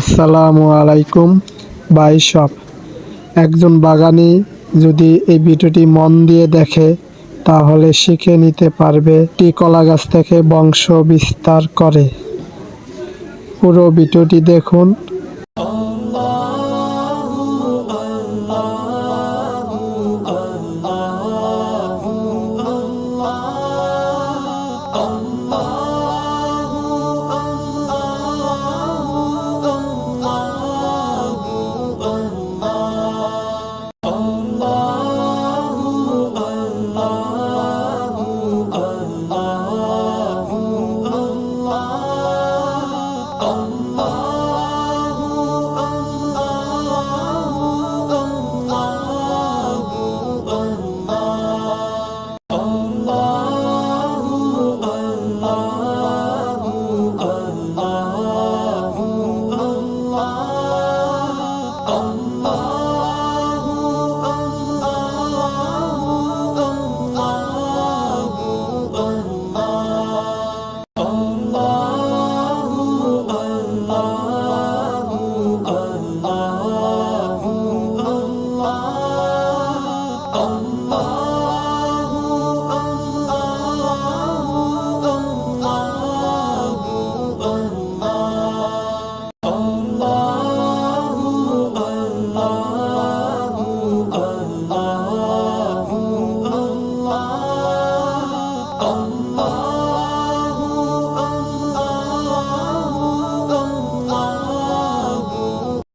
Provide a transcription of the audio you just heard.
আসসালামু আলাইকুম বাই সব। একজন বাগানি যদি এই ভিডিওটি মন দিয়ে দেখে তাহলে শিখে নিতে পারবে টি কলা গাছ থেকে বংশ বিস্তার করে। পুরো ভিডিওটি দেখুন,